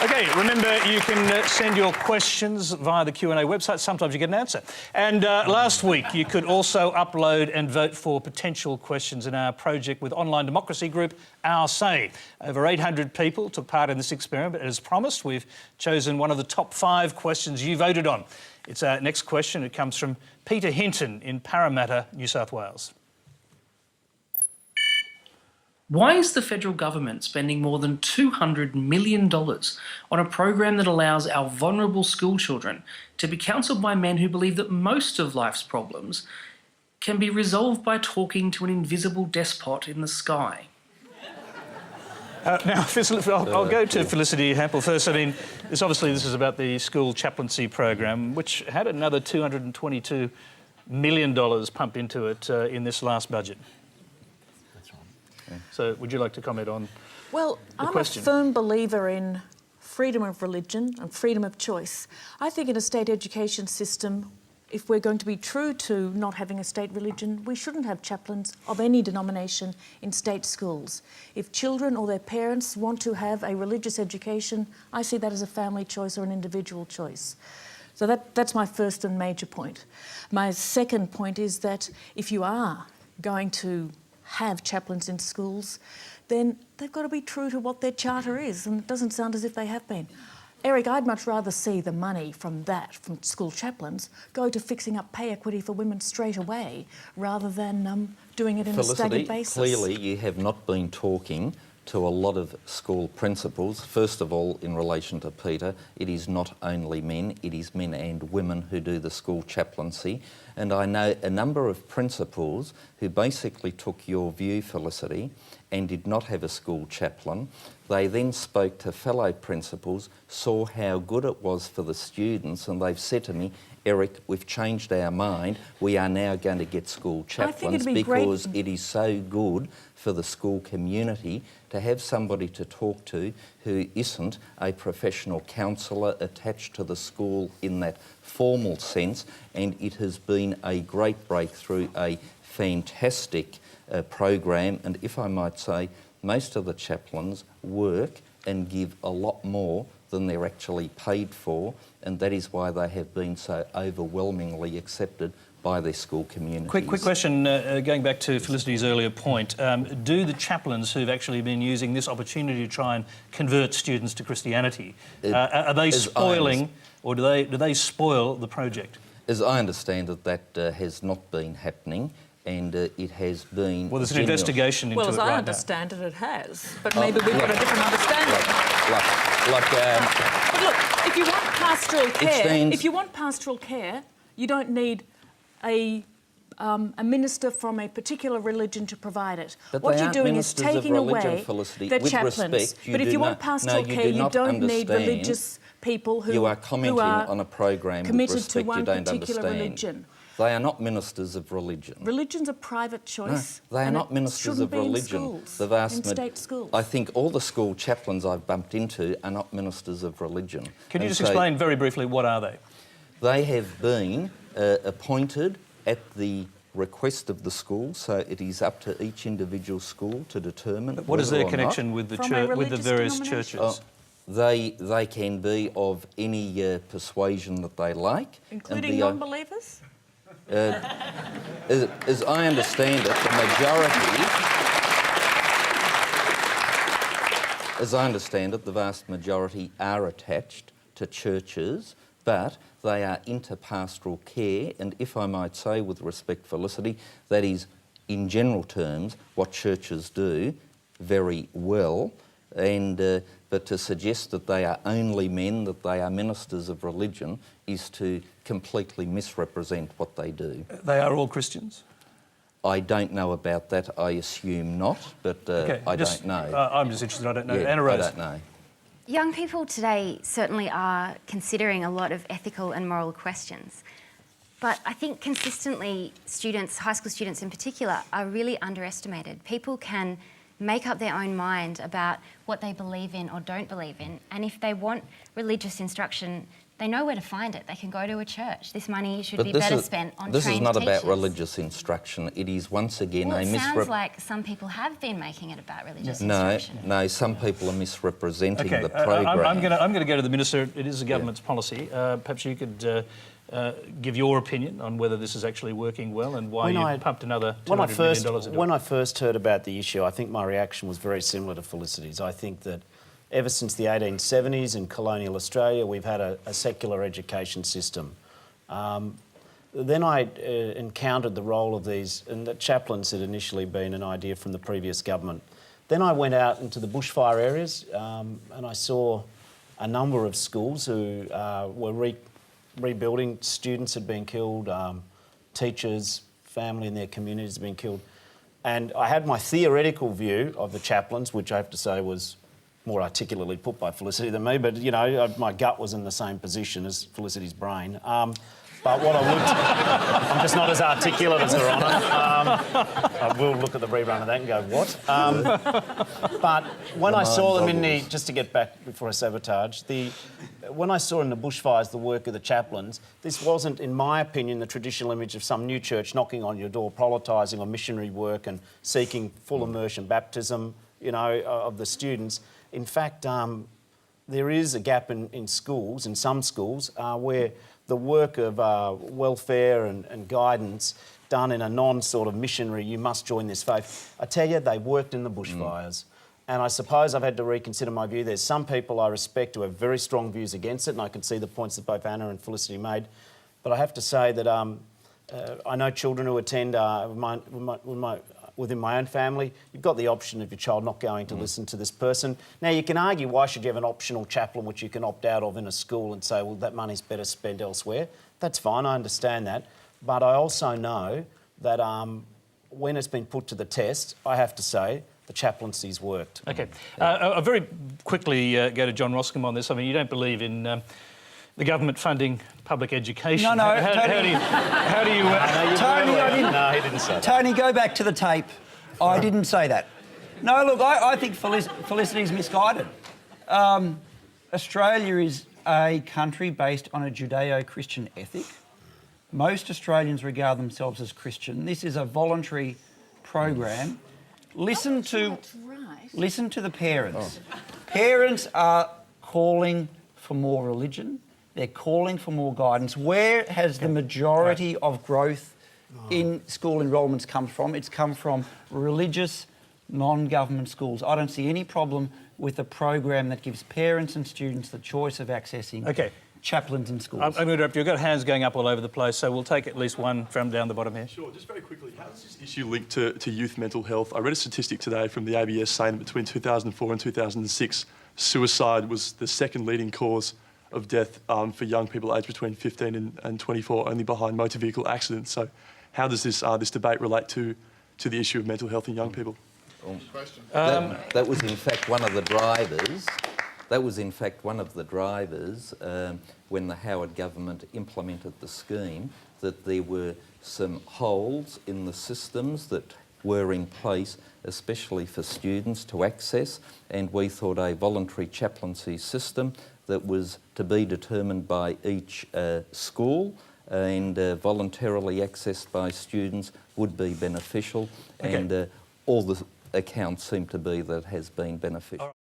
OK, remember, you can send your questions via the Q&A website. Sometimes you get an answer. And last week, you could also upload and vote for potential questions in our project with online democracy group, OurSay. Over 800 people took part in this experiment, but as promised, we've chosen one of the top 5 questions you voted on. It's our next question. It comes from Peter Hinton in Parramatta, New South Wales. Why is the federal government spending more than $200 million on a program that allows our vulnerable school children to be counselled by men who believe that most of life's problems can be resolved by talking to an invisible despot in the sky? Now, I'll go to Felicity Hampel first. I mean, this is about the school chaplaincy program, which had another $222 million pumped into it in this last budget. So would you like to comment on the question? I'm a firm believer in freedom of religion and freedom of choice. I think in a state education system, if we're going to be true to not having a state religion, we shouldn't have chaplains of any denomination in state schools. If children or their parents want to have a religious education, I see that as a family choice or an individual choice. So that's my first and major point. My second point is that if you are going to have chaplains in schools, then they've got to be true to what their charter is, and it doesn't sound as if they have been. Eric, I'd much rather see the money from school chaplains, go to fixing up pay equity for women straight away, rather than doing it in a staggered basis. Clearly you have not been talking to a lot of school principals. First of all, in relation to Peter, it is not only men, it is men and women who do the school chaplaincy. And I know a number of principals who basically took your view, Felicity, and did not have a school chaplain. They then spoke to fellow principals, saw how good it was for the students, and they've said to me, Eric, we've changed our mind. We are now going to get school chaplains because it is so good for the school community to have somebody to talk to who isn't a professional counsellor attached to the school in that formal sense, and it has been a great breakthrough, a fantastic program, and if I might say, most of the chaplains work and give a lot more than they're actually paid for, and that is why they have been so overwhelmingly accepted by their school communities. Quick question, going back to Felicity's earlier point. Do the chaplains who've actually been using this opportunity to try and convert students to Christianity, are they spoiling, or do they spoil the project? As I understand it, that has not been happening, and it has been... Well, there's an investigation into it right now. Well, as I understand it, it has, but maybe we've got a different understanding. But look, if you want pastoral care, you don't need a minister from a particular religion to provide it. But what you're doing is taking away the chaplains. But if you want pastoral care, you don't need religious people who are commenting on a program committed to one particular religion. They are not ministers of religion. Religion's a private choice. No, they are not ministers of religion. In state schools. I think all the school chaplains I've bumped into are not ministers of religion. Can you just explain very briefly, what are they? They have been appointed at the request of the school, so it is up to each individual school to determine. What is their connection with the church, with the various churches? They can be of any persuasion that they like, including non-believers. As I understand it, the vast majority are attached to churches, but they are into pastoral care, and if I might say, with respect, Felicity, that is, in general terms, what churches do very well. And but to suggest that they are only men, that they are ministers of religion, is to completely misrepresent what they do. They are all Christians? I don't know about that. I assume not, but I don't know. I'm just interested. I don't know. Yeah, Anna Rose. I don't know. Young people today certainly are considering a lot of ethical and moral questions. But I think consistently students, high school students in particular, are really underestimated. People can make up their own mind about what they believe in or don't believe in. And if they want religious instruction, they know where to find it. They can go to a church. This money should be better spent on trained teachers. This is not about religious instruction. It is once again well, a it sounds like some people have been making it about religious instruction. No, some people are misrepresenting the program. I'm going to go to the Minister. It is the government's policy. Perhaps you could give your opinion on whether this is actually working well and why you pumped another $200 million into it. When I first heard about the issue, I think my reaction was very similar to Felicity's. I think that ever since the 1870s in colonial Australia, we've had a secular education system. Then I encountered the role of these, and the chaplains had initially been an idea from the previous government. Then I went out into the bushfire areas and I saw a number of schools who were rebuilding. Students had been killed, teachers, family in their communities had been killed. And I had my theoretical view of the chaplains, which I have to say was more articulately put by Felicity than me, but, you know, my gut was in the same position as Felicity's brain. But what I would... I'm just not as articulate as Her Honour. I will look at the rerun of that and go, what? But when I saw them in the... Just to get back before I sabotage, when I saw in the bushfires the work of the chaplains, this wasn't, in my opinion, the traditional image of some new church knocking on your door, proletising or missionary work and seeking full immersion baptism, you know, of the students. In fact, there is a gap in schools, in some schools, where the work of welfare and guidance done in a non-sort of missionary, you must join this faith. I tell you, they worked in the bushfires. And I suppose I've had to reconsider my view. There's some people I respect who have very strong views against it, and I can see the points that both Anna and Felicity made. But I have to say that I know children who attend within my own family. You've got the option of your child not going to listen to this person. Now, you can argue, why should you have an optional chaplain which you can opt out of in a school and say, well, that money's better spent elsewhere? That's fine, I understand that. But I also know that when it's been put to the test, I have to say, the chaplaincy's worked. OK. I'll very quickly go to John Roscombe on this. I mean, you don't believe in the government funding public education. No, how do you... Tony, I didn't... No, he didn't say that. Tony, go back to the tape. I didn't say that. No, look, I think Felicity's misguided. Australia is a country based on a Judeo-Christian ethic. Most Australians regard themselves as Christian. This is a voluntary program. Listen to the parents. Parents are calling for more religion. They're calling for more guidance. Where has the majority of growth in school enrolments come from? It's come from religious, non-government schools. I don't see any problem with a program that gives parents and students the choice of accessing chaplains in schools. I'm going to interrupt you. I've got hands going up all over the place, so we'll take at least one from down the bottom here. Sure, just very quickly, how does this issue link to youth mental health? I read a statistic today from the ABS saying that between 2004 and 2006, suicide was the second leading cause of death for young people aged between 15 and 24, only behind motor vehicle accidents. So how does this debate relate to the issue of mental health in young people? That was in fact one of the drivers. That was in fact one of the drivers when the Howard government implemented the scheme, that there were some holes in the systems that were in place, especially for students to access, and we thought a voluntary chaplaincy system that was to be determined by each school and voluntarily accessed by students would be beneficial, and all the accounts seem to be that it has been beneficial.